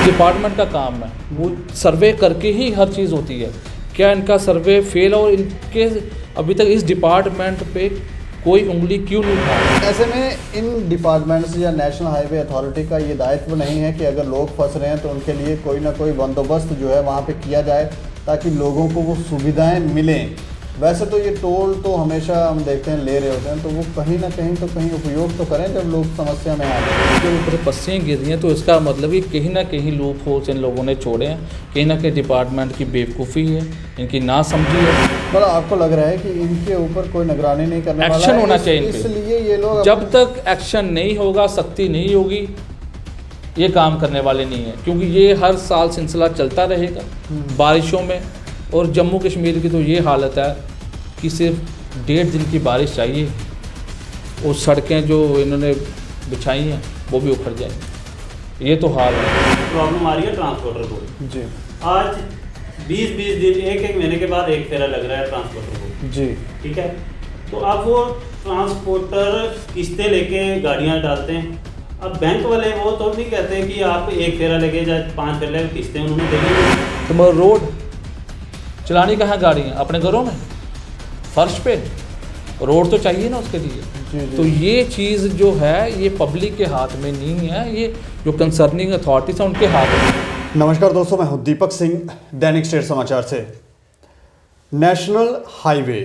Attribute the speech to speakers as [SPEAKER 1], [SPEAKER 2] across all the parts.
[SPEAKER 1] Department का काम है, वो सर्वे करके ही हर चीज़ होती है। क्या इनका सर्वे फेल और इनके अभी तक इस डिपार्टमेंट पे कोई उंगली क्यों नहीं उठा?
[SPEAKER 2] ऐसे में इन डिपार्टमेंट्स या नेशनल हाईवे अथॉरिटी का ये दायित्व नहीं है कि अगर लोग फंस रहे हैं तो उनके लिए कोई ना कोई बंदोबस्त जो है वहाँ पे किया जाए ताकि लोगों को वो सुविधाएं मिलें। वैसे तो ये टोल तो हमेशा हम देखते हैं ले रहे होते हैं, तो वो कहीं ना कहीं तो कहीं उपयोग तो करें जब लोग समस्या में आ जाए।
[SPEAKER 1] के ऊपर पस्सियाँ गिर रही हैं तो इसका मतलब कि कहीं ना कहीं लूप होल्स इन लोगों ने छोड़े हैं, कहीं ना कहीं डिपार्टमेंट की बेवकूफ़ी है, इनकी नासमझी है।
[SPEAKER 2] मतलब आपको लग रहा है कि इनके ऊपर कोई निगरानी नहीं करने वाला
[SPEAKER 1] एक्शन
[SPEAKER 2] है,
[SPEAKER 1] होना चाहिए इन पे।
[SPEAKER 2] इसलिए ये लोग
[SPEAKER 1] जब तक एक्शन नहीं होगा, सख्ती नहीं होगी, ये काम करने वाले नहीं हैं, क्योंकि ये हर साल सिलसिला चलता रहेगा बारिशों में। और जम्मू कश्मीर की तो ये हालत है कि सिर्फ 1.5 दिन की बारिश चाहिए, वो सड़कें जो इन्होंने बिछाई हैं वो भी उखड़ जाएंगी। ये तो हाल है।
[SPEAKER 3] प्रॉब्लम आ रही है ट्रांसपोर्टर को
[SPEAKER 2] जी
[SPEAKER 3] आज 20-20 दिन एक महीने के बाद एक फेरा लग रहा है ट्रांसपोर्टर को।
[SPEAKER 2] जी
[SPEAKER 3] ठीक है, तो अब वो ट्रांसपोर्टर किस्तें लेके गाड़ियां डालते हैं। अब बैंक वाले वो तो नहीं कहते कि आप एक फेरा लगे या 5 फेरा किस्तें उन्होंने देनी।
[SPEAKER 1] तो मगर रोड चलानी कहाँ गाड़ियाँ? अपने घरों में फर्श पे। रोड तो चाहिए ना उसके लिए।
[SPEAKER 2] जी।
[SPEAKER 1] तो ये चीज़ जो है ये पब्लिक के हाथ में नहीं है, ये जो कंसर्निंग अथॉरिटीज़ हैं उनके हाथ में।
[SPEAKER 2] नमस्कार दोस्तों, मैं हूं दीपक सिंह, दैनिक स्टेट समाचार से। नेशनल हाईवे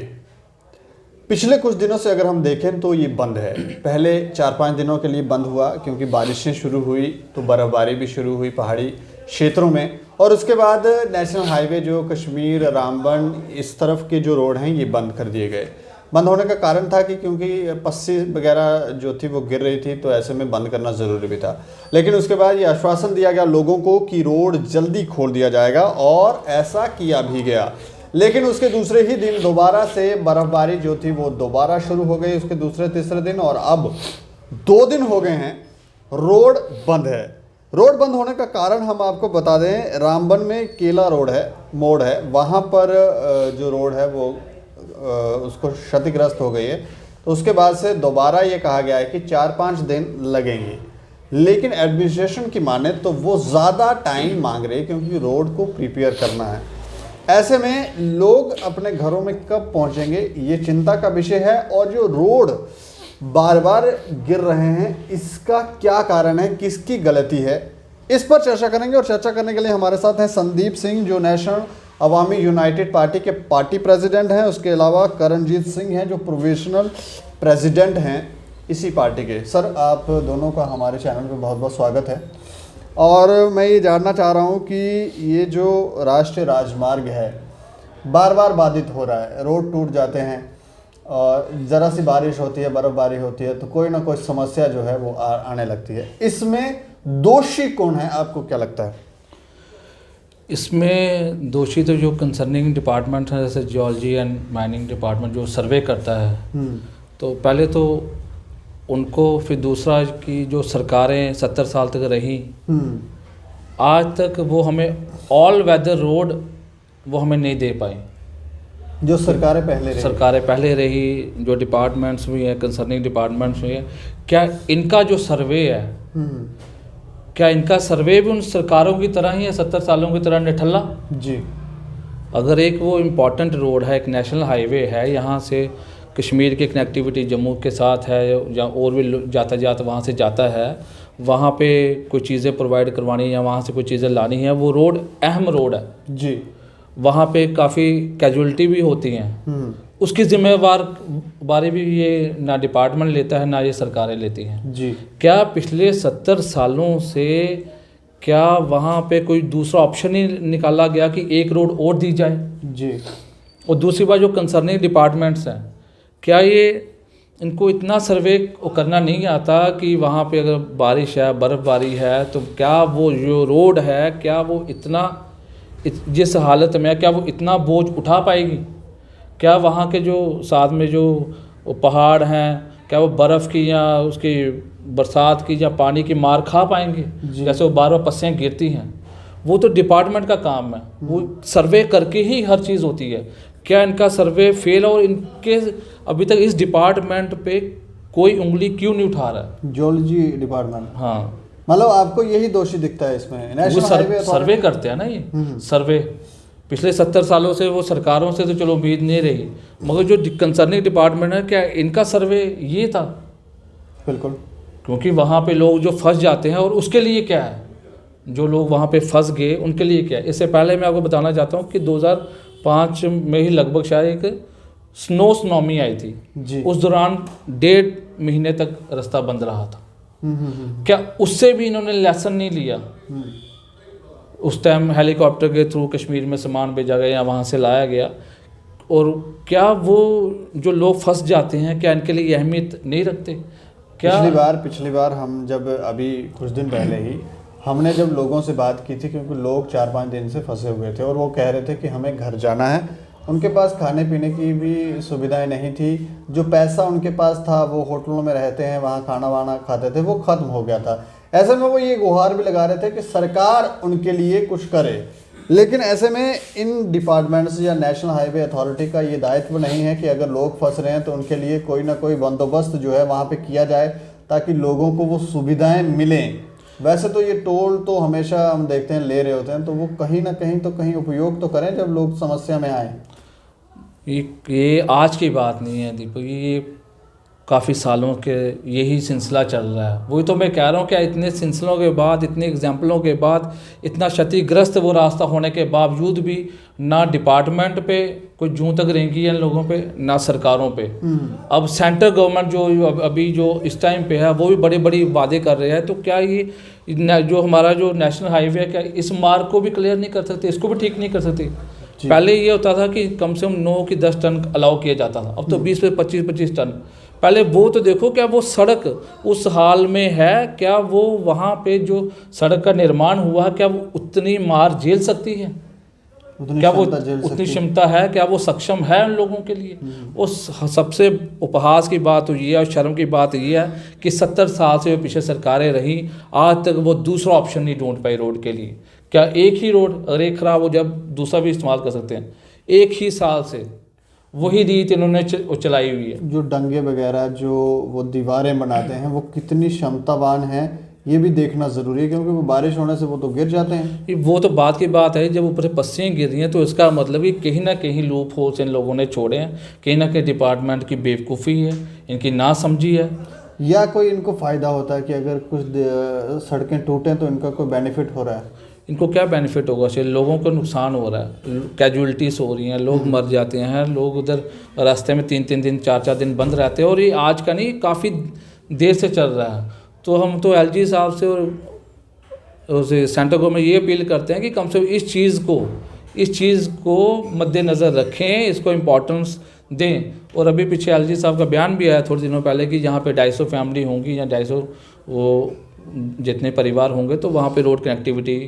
[SPEAKER 2] पिछले कुछ दिनों से अगर हम देखें तो ये बंद है। पहले 4-5 दिनों के लिए बंद हुआ क्योंकि बारिशें शुरू हुई तो बर्फ़बारी भी शुरू हुई पहाड़ी क्षेत्रों में, और उसके बाद नेशनल हाईवे जो कश्मीर रामबन इस तरफ के जो रोड हैं ये बंद कर दिए गए। बंद होने का कारण था कि क्योंकि पस्सी वगैरह जो थी वो गिर रही थी, तो ऐसे में बंद करना ज़रूरी भी था। लेकिन उसके बाद ये आश्वासन दिया गया लोगों को कि रोड जल्दी खोल दिया जाएगा, और ऐसा किया भी गया। लेकिन उसके दूसरे ही दिन दोबारा से बर्फ़बारी जो थी वो दोबारा शुरू हो गई, उसके दूसरे तीसरे दिन, और अब 2 दिन हो गए हैं रोड बंद है। रोड बंद होने का कारण हम आपको बता दें, रामबन में केला रोड है, मोड़ है, वहाँ पर जो रोड है वो उसको क्षतिग्रस्त हो गई है। तो उसके बाद से दोबारा ये कहा गया है कि 4-5 दिन लगेंगे। लेकिन एडमिनिस्ट्रेशन की माने तो वो ज़्यादा टाइम मांग रही है क्योंकि रोड को प्रिपेयर करना है। ऐसे में लोग अपने घरों में कब पहुंचेंगे ये चिंता का विषय है। और जो रोड बार बार गिर रहे हैं इसका क्या कारण है, किसकी गलती है, इस पर चर्चा करेंगे। और चर्चा करने के लिए हमारे साथ हैं संदीप सिंह जो नेशनल अवामी यूनाइटेड पार्टी के पार्टी प्रेसिडेंट हैं। उसके अलावा करणजीत सिंह हैं जो प्रोविजनल प्रेसिडेंट हैं इसी पार्टी के। सर, आप दोनों का हमारे चैनल पे बहुत बहुत स्वागत है। और मैं ये जानना चाह रहा हूँ कि ये जो राष्ट्रीय राजमार्ग है बार बार बाधित हो रहा है, रोड टूट जाते हैं, और ज़रा सी बारिश होती है, बर्फ़बारी होती है तो कोई ना कोई समस्या जो है वो आने लगती है। इसमें दोषी कौन है, आपको क्या लगता है?
[SPEAKER 1] इसमें दोषी तो जो कंसर्निंग डिपार्टमेंट है, जैसे जियोलॉजी एंड माइनिंग डिपार्टमेंट जो सर्वे करता है, तो पहले तो उनको, फिर दूसरा कि जो सरकारें 70 साल तक रही, आज तक वो हमें ऑल वेदर रोड वो हमें नहीं दे पाई।
[SPEAKER 2] जो सरकारें पहले रही, जो डिपार्टमेंट्स भी हैं, कंसर्निंग डिपार्टमेंट्स भी हैं, क्या इनका जो सर्वे है, क्या इनका सर्वे भी उन सरकारों की तरह ही है, 70 सालों की तरह निठल्ला? जी।
[SPEAKER 1] अगर एक वो इम्पॉर्टेंट रोड है, एक नेशनल हाईवे है, यहाँ से कश्मीर की कनेक्टिविटी जम्मू के साथ है, या और भी जाता वहाँ से जाता है, वहाँ पे कोई चीज़ें प्रोवाइड करवानी है या वहाँ से कोई चीज़ें लानी है, वो रोड अहम रोड है
[SPEAKER 2] जी।
[SPEAKER 1] वहाँ पे काफ़ी कैजुअलिटी भी होती हैं, उसकी जिम्मेवारी भी ये ना डिपार्टमेंट लेता है ना ये सरकारें लेती हैं
[SPEAKER 2] जी।
[SPEAKER 1] क्या पिछले 70 सालों से क्या वहाँ पे कोई दूसरा ऑप्शन ही निकाला गया कि एक रोड और दी जाए?
[SPEAKER 2] जी।
[SPEAKER 1] और दूसरी बात, जो कंसर्निंग डिपार्टमेंट्स हैं, क्या ये इनको इतना सर्वे करना नहीं आता कि वहाँ पे अगर बारिश है, बर्फ़बारी है, तो क्या वो जो रोड है क्या वो इतना जिस हालत में है क्या वो इतना बोझ उठा पाएगी? क्या वहाँ के जो साथ में जो पहाड़ हैं क्या वो बर्फ़ की या उसकी बरसात की या पानी की मार खा पाएंगे? जैसे वो बार बार पस्सियाँ गिरती हैं, वो तो डिपार्टमेंट का काम है, वो सर्वे करके ही हर चीज़ होती है। क्या इनका सर्वे फेल और इनके अभी तक इस डिपार्टमेंट पे कोई उंगली क्यों नहीं उठा रहा है?
[SPEAKER 2] Geology department.
[SPEAKER 1] हाँ,
[SPEAKER 2] मतलब आपको यही दोषी दिखता है इसमें?
[SPEAKER 1] वो
[SPEAKER 2] नेशनल हाईवे
[SPEAKER 1] सर्वे करते हैं ना ये सर्वे, पिछले 70 सालों से वो सरकारों से तो चलो उम्मीद नहीं रही, मगर जो कंसर्निंग डिपार्टमेंट है, क्या इनका सर्वे ये था?
[SPEAKER 2] बिल्कुल।
[SPEAKER 1] क्योंकि वहाँ पे लोग जो फंस जाते हैं, और उसके लिए क्या है, जो लोग वहाँ पे फंस गए उनके लिए क्या है। इससे पहले मैं आपको बताना चाहता हूँ कि 2005 में ही लगभग शायद एक सुनामी आई थी
[SPEAKER 2] जी।
[SPEAKER 1] उस दौरान 1.5 महीने तक रास्ता बंद रहा था। क्या उससे भी इन्होंने लेसन नहीं लिया? उस टाइम हेलीकॉप्टर के थ्रू कश्मीर में सामान भेजा गया या वहाँ से लाया गया, और क्या वो जो लोग फंस जाते हैं क्या इनके लिए अहमियत नहीं रखते? क्या
[SPEAKER 2] पिछली बार हम जब अभी कुछ दिन पहले ही हमने जब लोगों से बात की थी, क्योंकि लोग 4-5 दिन से फंसे हुए थे और वो कह रहे थे कि हमें घर जाना है, उनके पास खाने पीने की भी सुविधाएं नहीं थी, जो पैसा उनके पास था वो होटलों में रहते हैं, वहाँ खाना वाना खाते थे, वो ख़त्म हो गया था। ऐसे में वो ये गुहार भी लगा रहे थे कि सरकार उनके लिए कुछ करे, लेकिन ऐसे में इन डिपार्टमेंट्स या नेशनल हाईवे अथॉरिटी का ये दायित्व नहीं है कि अगर लोग फंस रहे हैं तो उनके लिए कोई ना कोई बंदोबस्त जो है वहाँ पे किया जाए ताकि लोगों को वो सुविधाएं मिलें। वैसे तो ये टोल तो हमेशा हम देखते हैं ले रहे होते हैं, तो वो कहीं ना कहीं तो कहीं उपयोग तो करें जब लोग समस्या में आए।
[SPEAKER 1] ये आज की बात नहीं है दीपक, ये काफ़ी सालों के यही सिलसिला चल रहा है। वही तो मैं कह रहा हूँ कि इतने सिलसिलों के बाद, इतने एग्जाम्पलों के बाद, इतना क्षतिग्रस्त वो रास्ता होने के बावजूद भी ना डिपार्टमेंट पे कोई जूं तक रेंगी है इन लोगों पे, ना सरकारों पे। अब सेंट्रल गवर्नमेंट जो अभी जो इस टाइम पे है वो भी बड़े बड़ी वादे कर रहे हैं, तो क्या ये जो हमारा जो नेशनल हाईवे है क्या इस मार्ग को भी क्लियर नहीं कर सकते, इसको भी ठीक नहीं कर सकते? पहले ये होता था कि कम से कम 9 की 10 टन अलाउ किया जाता था, अब तो 20 से 25 टन। पहले वो तो देखो क्या वो सड़क उस हाल में है, क्या वो वहाँ पे जो सड़क का निर्माण हुआ क्या वो उतनी मार झेल सकती है? क्या वो उतनी क्षमता है? क्या वो सक्षम है उन लोगों के लिए? उस सबसे उपहास की बात तो ये है और शर्म की बात ये है कि 70 साल से जो पीछे सरकारें रही, आज तक वो दूसरा ऑप्शन नहीं ढूंढ पाई रोड के लिए। क्या एक ही रोड अगर एक खराब हो जब दूसरा भी इस्तेमाल कर सकते हैं? एक ही साल से वही रीत इन्होंने चलाई हुई है।
[SPEAKER 2] जो डंगे वगैरह जो वो दीवारें बनाते हैं वो कितनी क्षमतावान हैं ये भी देखना ज़रूरी है, क्योंकि वो बारिश होने से वो तो गिर जाते हैं।
[SPEAKER 1] वो तो बात की बात है, जब ऊपर से पस्सियाँ गिर रही हैं तो इसका मतलब कि कहीं ना कहीं लूप होल्स इन लोगों ने छोड़े हैं, कहीं ना कहीं डिपार्टमेंट की बेवकूफ़ी है, इनकी ना समझी है,
[SPEAKER 2] या कोई इनको फ़ायदा होता है कि अगर कुछ सड़कें टूटें तो इनका कोई बेनिफिट हो रहा है।
[SPEAKER 1] इनको क्या बेनिफिट होगा? सिर्फ लोगों को नुकसान हो रहा है, कैजुअलिटीज़ हो रही हैं, लोग मर जाते हैं, लोग उधर रास्ते में 3-3 दिन 4-4 दिन बंद रहते हैं, और ये आज का नहीं काफ़ी देर से चल रहा है। तो हम तो एलजी साहब से और सेंटर गवर्नमेंट ये अपील करते हैं कि कम से कम इस चीज़ को मद्देनज़र रखें, इसको इम्पोर्टेंस दें। और अभी पीछे एलजी साहब का बयान भी आया थोड़े दिनों पहले कि यहाँ पे 250 फैमिली होंगी या 250 वो जितने परिवार होंगे तो वहाँ पे रोड कनेक्टिविटी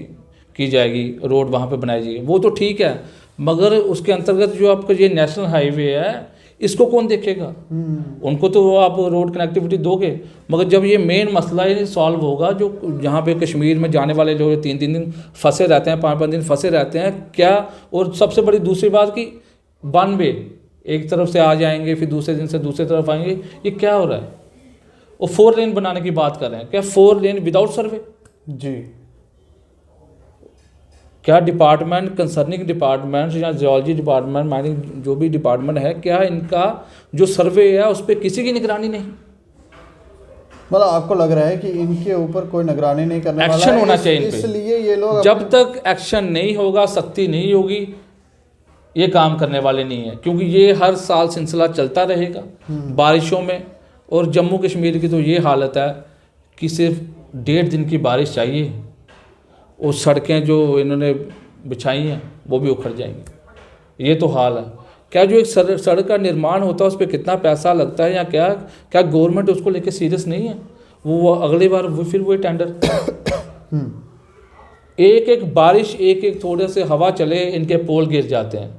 [SPEAKER 1] की जाएगी, रोड वहाँ पे बनाई जाएगी। वो तो ठीक है, मगर उसके अंतर्गत जो आपका ये नेशनल हाईवे है इसको कौन देखेगा? उनको तो आप रोड कनेक्टिविटी दोगे, मगर जब ये मेन मसला ही सॉल्व होगा, जो जहाँ पे कश्मीर में जाने वाले लोग 3-3 दिन फंसे रहते हैं, 5-5 दिन फंसे रहते हैं क्या? और सबसे बड़ी दूसरी बात कि 92 एक तरफ से आ जाएंगे फिर दूसरे दिन से दूसरी तरफ आएंगे, ये क्या हो रहा है? और 4 लेन बनाने की बात कर रहे हैं, क्या 4 लेन विदाउट सर्वे?
[SPEAKER 2] जी,
[SPEAKER 1] क्या डिपार्टमेंट कंसर्निंग डिपार्टमेंट या जियोलॉजी डिपार्टमेंट, माइनिंग जो भी डिपार्टमेंट है, क्या इनका जो सर्वे है उस पर किसी की निगरानी नहीं?
[SPEAKER 2] मतलब आपको लग रहा है कि इनके ऊपर कोई निगरानी नहीं करने वाला है?
[SPEAKER 1] एक्शन होना चाहिए इन पे।
[SPEAKER 2] इसलिए ये लोग
[SPEAKER 1] जब तक एक्शन नहीं होगा, सख्ती नहीं होगी, ये काम करने वाले नहीं है, क्योंकि ये हर साल सिलसिला चलता रहेगा बारिशों में। और जम्मू कश्मीर की तो ये हालत है कि सिर्फ 1.5 दिन की बारिश चाहिए और सड़कें जो इन्होंने बिछाई हैं वो भी उखड़ जाएंगी। ये तो हाल है। क्या जो एक सड़क का निर्माण होता है उस पर कितना पैसा लगता है या क्या गवर्नमेंट उसको लेके सीरियस नहीं है? वो अगली बार फिर वही टेंडर एक बारिश एक थोड़े से हवा चले इनके पोल गिर जाते हैं,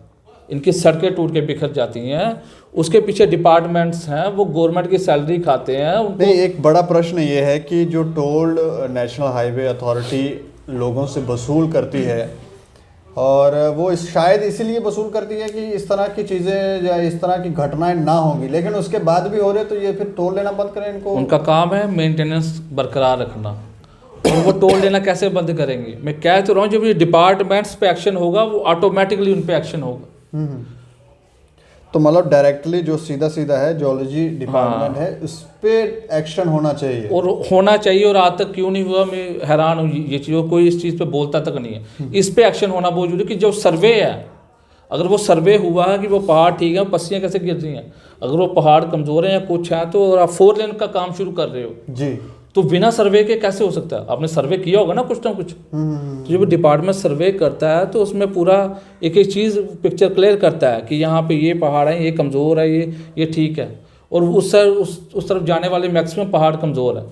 [SPEAKER 1] इनकी सड़कें टूट के बिखर जाती हैं। उसके पीछे डिपार्टमेंट्स हैं, वो गवर्नमेंट की सैलरी खाते हैं उनको।
[SPEAKER 2] नहीं, एक बड़ा प्रश्न ये है कि जो टोल नेशनल हाईवे अथॉरिटी लोगों से वसूल करती है, और वो शायद इसीलिए वसूल करती है कि इस तरह की चीज़ें या इस तरह की घटनाएं ना होंगी, लेकिन उसके बाद भी हो रहे तो ये फिर टोल लेना बंद करें इनको।
[SPEAKER 1] उनका काम है मेंटेनेंस बरकरार रखना, और वो टोल लेना कैसे बंद करेंगे? मैं कह तो रहा हूँ जब ये डिपार्टमेंट्स पे एक्शन होगा वो ऑटोमेटिकली उन पे एक्शन होगा।
[SPEAKER 2] तो मतलब डायरेक्टली जो सीधा सीधा है जियोलॉजी डिपार्टमेंट है उस पे एक्शन होना चाहिए
[SPEAKER 1] और होना चाहिए। और आज तक क्यों नहीं हुआ, मैं हैरान हूँ ये चीज़, कोई इस चीज़ पे बोलता तक नहीं है। इस पे एक्शन होना बहुत जरूरी है कि जो सर्वे है, अगर वो सर्वे हुआ है कि वो पहाड़ ठीक है, पस्सियाँ कैसे गिर रही हैं, अगर वो पहाड़ कमज़ोर हैं या कुछ है, तो आप 4 लेन का काम शुरू कर रहे हो
[SPEAKER 2] जी,
[SPEAKER 1] तो बिना सर्वे के कैसे हो सकता है? आपने सर्वे किया होगा ना कुछ ना कुछ। तो जब डिपार्टमेंट सर्वे करता है तो उसमें पूरा एक एक चीज़ पिक्चर क्लियर करता है कि यहाँ पे ये पहाड़ है, ये कमज़ोर है, ये ठीक है। और उस तरफ जाने वाले मैक्सिमम पहाड़ कमज़ोर है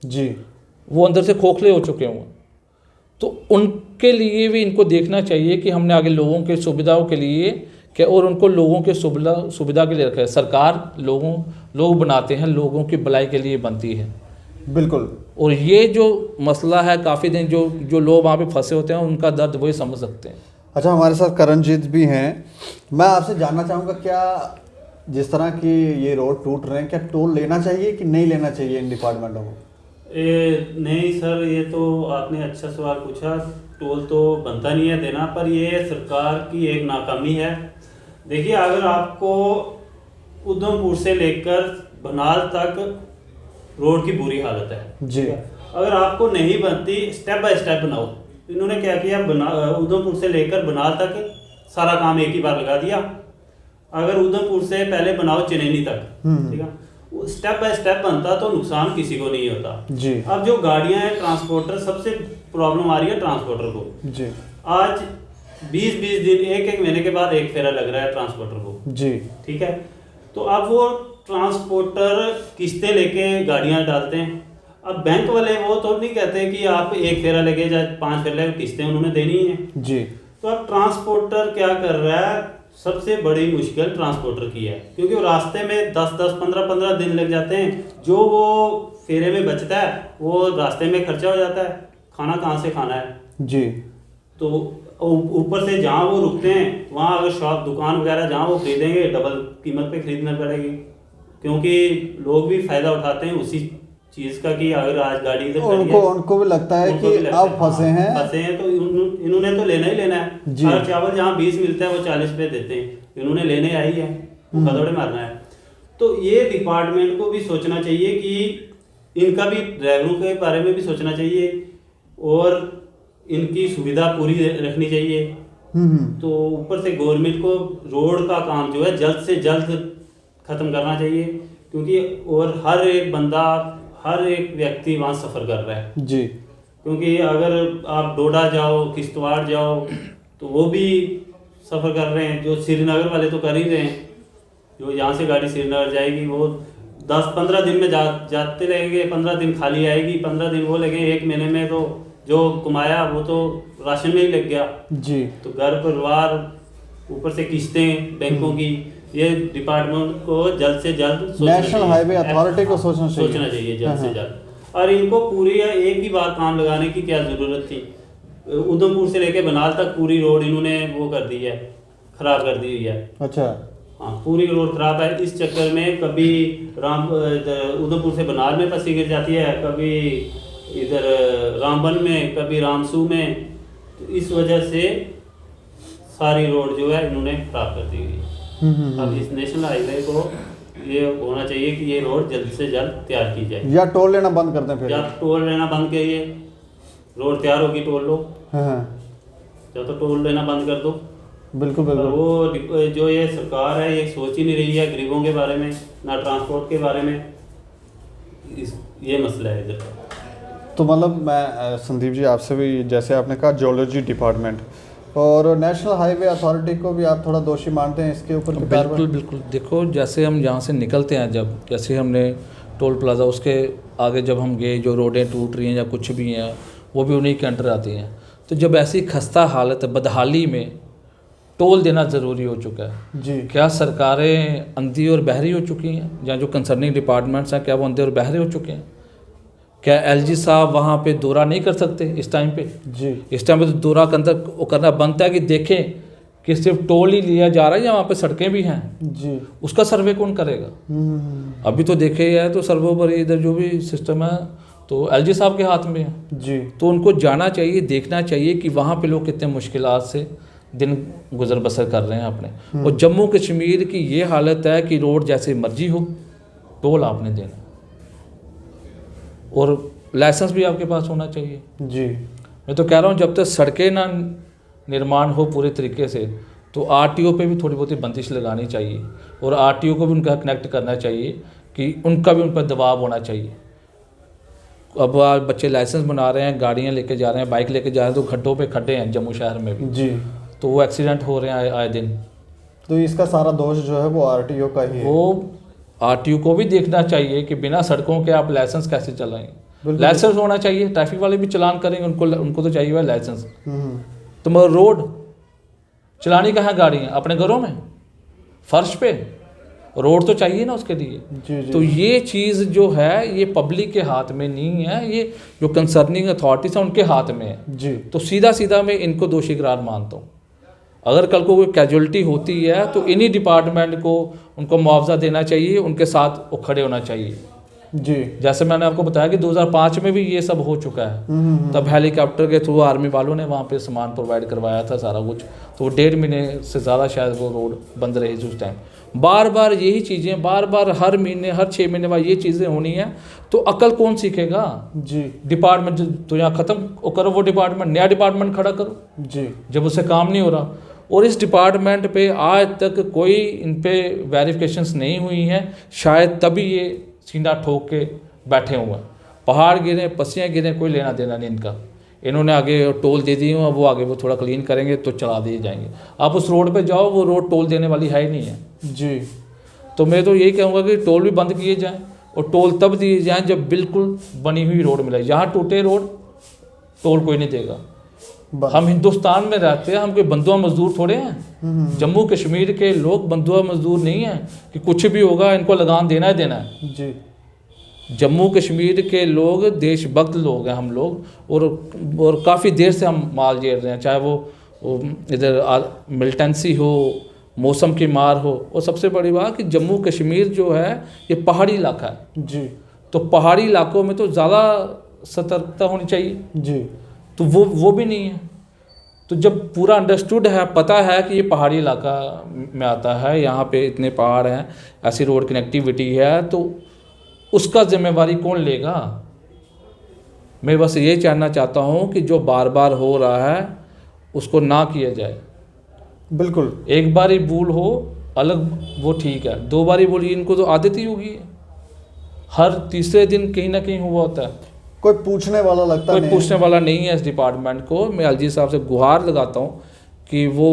[SPEAKER 2] जी,
[SPEAKER 1] वो अंदर से खोखले हो चुके हों, तो उनके लिए भी इनको देखना चाहिए कि हमने आगे लोगों के सुविधाओं के लिए क्या, और उनको लोगों के सुविधा के लिए रखा है। सरकार लोग बनाते हैं, लोगों की भलाई के लिए बनती है।
[SPEAKER 2] बिल्कुल।
[SPEAKER 1] और ये जो मसला है काफ़ी दिन जो लोग वहाँ पे फंसे होते हैं उनका दर्द वही समझ सकते हैं।
[SPEAKER 2] अच्छा, हमारे साथ करणजीत भी हैं। मैं आपसे जानना चाहूँगा, क्या जिस तरह की ये रोड टूट रहे हैं, क्या टोल लेना चाहिए कि नहीं लेना चाहिए इन डिपार्टमेंटों को?
[SPEAKER 3] नहीं सर, ये तो आपने अच्छा सवाल पूछा। टोल तो बनता नहीं है देना, पर ये सरकार की एक नाकामी है। देखिए, अगर आपको उधमपुर से लेकर भनाल तक रोड की बुरी हालत है
[SPEAKER 2] जी,
[SPEAKER 3] अगर आपको नहीं बनती, स्टेप बाय स्टेप बनाओ। इन्होंने क्या किया, उधमपुर से लेकर बनाल तक सारा काम एक ही बार लगा दिया। अगर उधमपुर से पहले बनाओ चनैनी तक, ठीक है, स्टेप बाय स्टेप बनता तो नुकसान किसी को नहीं होता
[SPEAKER 2] जी।
[SPEAKER 3] अब जो गाड़ियां हैं, ट्रांसपोर्टर, सबसे प्रॉब्लम आ रही है ट्रांसपोर्टर को
[SPEAKER 2] जी।
[SPEAKER 3] आज 20-20 दिन, एक महीने के बाद एक फेरा लग रहा है ट्रांसपोर्टर को
[SPEAKER 2] जी,
[SPEAKER 3] ठीक है। तो अब वो ट्रांसपोर्टर किस्तें लेके गाड़ियां डालते हैं। अब बैंक वाले वो तो नहीं कहते कि आप एक फेरा लेके या 5 फेरा लेके, किस्तें उन्होंने देनी है
[SPEAKER 2] जी।
[SPEAKER 3] तो अब ट्रांसपोर्टर क्या कर रहा है, सबसे बड़ी मुश्किल ट्रांसपोर्टर की है, क्योंकि वो रास्ते में 10-10, 15-15 दिन लग जाते हैं। जो वो फेरे में बचता है वो रास्ते में खर्चा हो जाता है, खाना कहाँ से खाना है
[SPEAKER 2] जी।
[SPEAKER 3] तो ऊपर से जहाँ वो रुकते हैं वहाँ अगर शॉप, दुकान वगैरह जहाँ वो खरीदेंगे, डबल कीमत पे खरीदना पड़ेगी, क्योंकि लोग भी फायदा उठाते हैं उसी चीज़ का कि अगर आज गाड़ी इधर खड़ी है,
[SPEAKER 2] उनको भी लगता है कि अब फंसे हैं
[SPEAKER 3] तो इन्होंने तो लेना ही लेना है।
[SPEAKER 2] जी।
[SPEAKER 3] हर चावल जहाँ 20 मिलता है वो 40 पे देते हैं, इन्होंने लेने आई है, खदौड़े मारना है। तो ये डिपार्टमेंट को भी सोचना चाहिए कि इनका भी ड्राइवरों के बारे में भी सोचना चाहिए और इनकी सुविधा पूरी रखनी चाहिए। तो ऊपर से गवर्नमेंट को रोड का काम जो है जल्द से जल्द खत्म करना चाहिए, क्योंकि और हर एक बंदा, हर एक व्यक्ति वहाँ सफ़र कर रहा है
[SPEAKER 2] जी।
[SPEAKER 3] क्योंकि अगर आप डोडा जाओ, किश्तवाड़ जाओ तो वो भी सफ़र कर रहे हैं। जो श्रीनगर वाले तो कर ही रहे हैं, जो यहाँ से गाड़ी श्रीनगर जाएगी वो 10-15 दिन में जाते रहेंगे, 15 दिन खाली आएगी, 15 दिन वो लगे, 1 महीने में तो जो कमाया वो तो राशन में ही लग गया
[SPEAKER 2] जी।
[SPEAKER 3] तो घर परिवार, ऊपर से किस्तें बैंकों की, ये डिपार्टमेंट को जल्द से जल्द
[SPEAKER 2] नेशनल हाईवे अथॉरिटी को सोचना
[SPEAKER 3] चाहिए जल्द से जल्द। और इनको पूरी एक ही बार काम लगाने की क्या ज़रूरत थी? उधमपुर से लेके बनाल तक पूरी रोड इन्होंने वो कर दी है, ख़राब कर दी हुई है।
[SPEAKER 2] अच्छा।
[SPEAKER 3] हाँ, पूरी रोड ख़राब है। इस चक्कर में कभी उधमपुर से बनाल में पस्सी गिर जाती है, कभी इधर रामबन में, कभी रामसू में। तो इस वजह से सारी रोड जो है इन्होंने ख़राब कर दी हुई है। अब इस नेशनल हाईवे को ये होना चाहिए कि ये रोड जल्द से जल्द तैयार की जाए,
[SPEAKER 2] या टोल लेना बंद कर दें फिर।
[SPEAKER 3] या टोल लेना बंद करिए, रोड तैयार होगी टोल लो,
[SPEAKER 2] हाँ।
[SPEAKER 3] या तो टोल लेना बंद कर दो।
[SPEAKER 2] बिल्कुल बिल्कुल।
[SPEAKER 3] वो जो ये सरकार है ये सोच ही नहीं रही है गरीबों के बारे में, ना ट्रांसपोर्ट के बारे में। ये मसला है इधर।
[SPEAKER 2] तो मतलब मैं संदीप जी आपसे भी, जैसे आपने कहा जियोलॉजी डिपार्टमेंट और नेशनल हाईवे अथॉरिटी को भी आप थोड़ा दोषी मानते हैं इसके ऊपर?
[SPEAKER 1] बिल्कुल बिल्कुल। देखो, जैसे हम यहाँ से निकलते हैं, जब जैसे हमने टोल प्लाज़ा, उसके आगे जब हम गए, जो रोडें टूट रही हैं या कुछ भी हैं वो भी उन्हीं के अंडर आती हैं। तो जब ऐसी खस्ता हालत, बदहाली में टोल देना ज़रूरी हो चुका है
[SPEAKER 2] जी।
[SPEAKER 1] क्या सरकारें अंधी और बहरी हो चुकी हैं, या जो कंसर्निंग डिपार्टमेंट्स हैं क्या वो अंधे और बहरे हो चुके हैं? क्या एलजी साहब वहाँ पे दौरा नहीं कर सकते इस टाइम पे?
[SPEAKER 2] जी।
[SPEAKER 1] इस टाइम पे तो दौरा के अंदर वो करना बनता है कि देखें कि सिर्फ टोल ही लिया जा रहा है या वहाँ पे सड़कें भी हैं।
[SPEAKER 2] जी।
[SPEAKER 1] उसका सर्वे कौन करेगा? अभी तो देखे है तो सर्वे पर इधर जो भी सिस्टम है तो एलजी साहब के हाथ में है।
[SPEAKER 2] जी।
[SPEAKER 1] तो उनको जाना चाहिए, देखना चाहिए कि वहाँ पे लोग कितने मुश्किलात से दिन गुजर बसर कर रहे हैं अपने। और जम्मू कश्मीर की ये हालत है कि रोड जैसे मर्जी हो, टोल आपने देना, और लाइसेंस भी आपके पास होना चाहिए।
[SPEAKER 2] जी।
[SPEAKER 1] मैं तो कह रहा हूँ जब तक सड़कें ना निर्माण हो पूरे तरीके से, तो आरटीओ पे भी थोड़ी बहुत बंदिश लगानी चाहिए, और आरटीओ को भी उनका कनेक्ट करना चाहिए कि उनका भी उन पर दबाव होना चाहिए। अब आज बच्चे लाइसेंस बना रहे हैं, गाड़ियाँ लेके जा रहे हैं, बाइक लेके जा रहे हैं, तो खड्डों पे खड्डे हैं जम्मू शहर में भी,
[SPEAKER 2] जी।
[SPEAKER 1] तो वो एक्सीडेंट हो रहे हैं आए दिन।
[SPEAKER 2] तो इसका सारा दोष जो है वो आरटीओ का ही है।
[SPEAKER 1] वो आरटीओ को भी देखना चाहिए कि बिना सड़कों के आप लाइसेंस कैसे चलाएंगे।
[SPEAKER 2] बिल्कुल।
[SPEAKER 1] लाइसेंस होना चाहिए, ट्रैफिक वाले भी चलान करेंगे, उनको तो चाहिए हुआ लाइसेंस।
[SPEAKER 2] हम्म।
[SPEAKER 1] तो मगर रोड चलानी कहाँ गाड़ियाँ? अपने घरों में, फर्श पे, रोड तो चाहिए ना उसके लिए।
[SPEAKER 2] जी जी।
[SPEAKER 1] तो ये चीज़ जो है ये पब्लिक के हाथ में नहीं है, ये जो कंसर्निंग अथॉरिटीज़ हैं उनके हाथ में है।
[SPEAKER 2] जी।
[SPEAKER 1] तो सीधा सीधा मैं इनको दोषी करार मानता हूँ। अगर कल को कोई कैजुअलिटी होती है तो इन्हीं डिपार्टमेंट को उनको मुआवजा देना चाहिए, उनके साथ वो खड़े होना चाहिए।
[SPEAKER 2] जी।
[SPEAKER 1] जैसे मैंने आपको बताया कि 2005 में भी ये सब हो चुका है। तब हेलीकॉप्टर के थ्रू आर्मी वालों ने वहाँ पे सामान प्रोवाइड करवाया था सारा कुछ, तो 1.5 महीने से ज़्यादा शायद वो रोड बंद रही थी उस टाइम। बार बार यही चीज़ें, बार बार हर महीने हर 6 महीने बाद ये चीज़ें होनी है, तो अकल कौन सीखेगा?
[SPEAKER 2] जी।
[SPEAKER 1] डिपार्टमेंट तो यहाँ ख़त्म करो, वो डिपार्टमेंट, नया डिपार्टमेंट खड़ा करो
[SPEAKER 2] जी।
[SPEAKER 1] जब उससे काम नहीं हो रहा। और इस डिपार्टमेंट पे आज तक कोई इन पे वेरिफिकेशंस नहीं हुई हैं, शायद तभी ये सीना ठोक के बैठे हुए हैं। पहाड़ गिरे, पस्सियाँ गिरे, कोई लेना देना नहीं इनका। इन्होंने आगे टोल दे दी हूँ, अब वो आगे वो थोड़ा क्लीन करेंगे तो चला दिए जाएंगे। आप उस रोड पे जाओ, वो रोड टोल देने वाली है ही नहीं है।
[SPEAKER 2] जी।
[SPEAKER 1] तो मैं तो यही कहूँगा कि टोल भी बंद किए जाएँ, और टोल तब दिए जाएँ जब बिल्कुल बनी हुई रोड मिले। यहाँ टूटे रोड टोल कोई नहीं देगा। हम हिंदुस्तान में रहते हैं, हम कोई बंधुआ मजदूर थोड़े हैं। जम्मू कश्मीर के लोग बंधुआ मजदूर नहीं हैं कि कुछ भी होगा इनको लगान देना ही देना है।
[SPEAKER 2] जी।
[SPEAKER 1] जम्मू कश्मीर के लोग देशभक्त लोग हैं हम लोग, और काफ़ी देर से हम माल झेल रहे हैं, चाहे वो इधर मिलिटेंसी हो, मौसम की मार हो। और सबसे बड़ी बात कि जम्मू कश्मीर जो है ये पहाड़ी इलाका है।
[SPEAKER 2] जी।
[SPEAKER 1] तो पहाड़ी इलाकों में तो ज़्यादा सतर्कता होनी चाहिए।
[SPEAKER 2] जी।
[SPEAKER 1] तो वो भी नहीं है। तो जब पूरा अंडरस्टूड है, पता है कि ये पहाड़ी इलाका में आता है, यहाँ पे इतने पहाड़ हैं, ऐसी रोड कनेक्टिविटी है, तो उसका जिम्मेवारी कौन लेगा? मैं बस ये जानना चाहता हूँ कि जो बार बार हो रहा है उसको ना किया जाए।
[SPEAKER 2] बिल्कुल।
[SPEAKER 1] एक बार ही भूल हो अलग, वो ठीक है, 2 बार ही भूल, इनको तो आदत ही होगी। हर तीसरे दिन कहीं ना कहीं हुआ होता है।
[SPEAKER 2] कोई पूछने वाला लगता
[SPEAKER 1] कोई
[SPEAKER 2] नहीं
[SPEAKER 1] पूछने वाला नहीं है इस डिपार्टमेंट को। मैं एलजी साहब से गुहार लगाता हूँ कि वो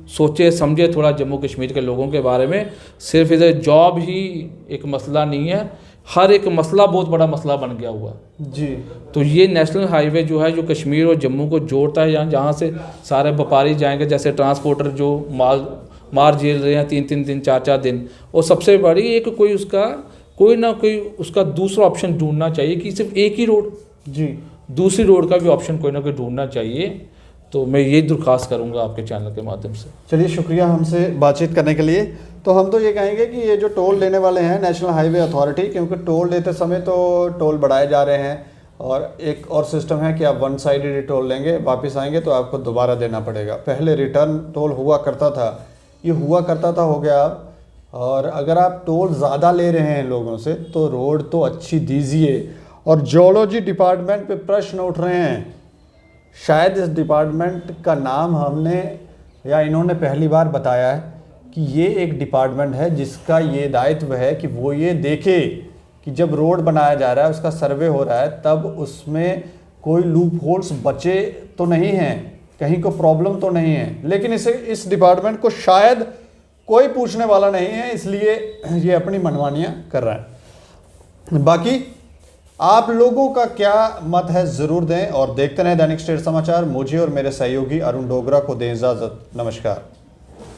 [SPEAKER 1] सोचे समझे थोड़ा जम्मू कश्मीर के लोगों के बारे में। सिर्फ इधर जॉब ही एक मसला नहीं है, हर एक मसला बहुत बड़ा मसला बन गया हुआ।
[SPEAKER 2] जी।
[SPEAKER 1] तो ये नेशनल हाईवे जो है, जो कश्मीर और जम्मू को जोड़ता है, जहाँ से सारे व्यापारी जाएंगे, जैसे ट्रांसपोर्टर जो मार झेल रहे हैं 3-3 दिन 4-4 दिन। और सबसे बड़ी एक कोई ना कोई उसका दूसरा ऑप्शन ढूंढना चाहिए कि सिर्फ एक ही रोड,
[SPEAKER 2] जी,
[SPEAKER 1] दूसरी रोड का भी ऑप्शन कोई ना कोई ढूंढना चाहिए। तो मैं ये दरख्वास्त करूंगा आपके चैनल के माध्यम से।
[SPEAKER 2] चलिए, शुक्रिया हमसे बातचीत करने के लिए। तो हम तो ये कहेंगे कि ये जो टोल लेने वाले हैं नेशनल हाईवे अथॉरिटी, क्योंकि टोल लेते समय तो टोल बढ़ाए जा रहे हैं, और एक और सिस्टम है कि आप 1 साइडेड टोल लेंगे, वापस आएंगे तो आपको दोबारा देना पड़ेगा। पहले रिटर्न टोल हुआ करता था, ये हुआ करता था, हो गया अब। और अगर आप टोल ज़्यादा ले रहे हैं लोगों से तो रोड तो अच्छी दीजिए। और जियोलॉजी डिपार्टमेंट पे प्रश्न उठ रहे हैं, शायद इस डिपार्टमेंट का नाम हमने या इन्होंने पहली बार बताया है कि ये एक डिपार्टमेंट है जिसका ये दायित्व है कि वो ये देखे कि जब रोड बनाया जा रहा है, उसका सर्वे हो रहा है, तब उसमें कोई लूप होल्स बचे तो नहीं हैं, कहीं को प्रॉब्लम तो नहीं है। लेकिन इस डिपार्टमेंट को शायद कोई पूछने वाला नहीं है, इसलिए ये अपनी मनमानियाँ कर रहा है। बाकी आप लोगों का क्या मत है ज़रूर दें, और देखते रहें दैनिक स्टेट समाचार। मुझे और मेरे सहयोगी अरुण डोगरा को दें इजाज़त। नमस्कार।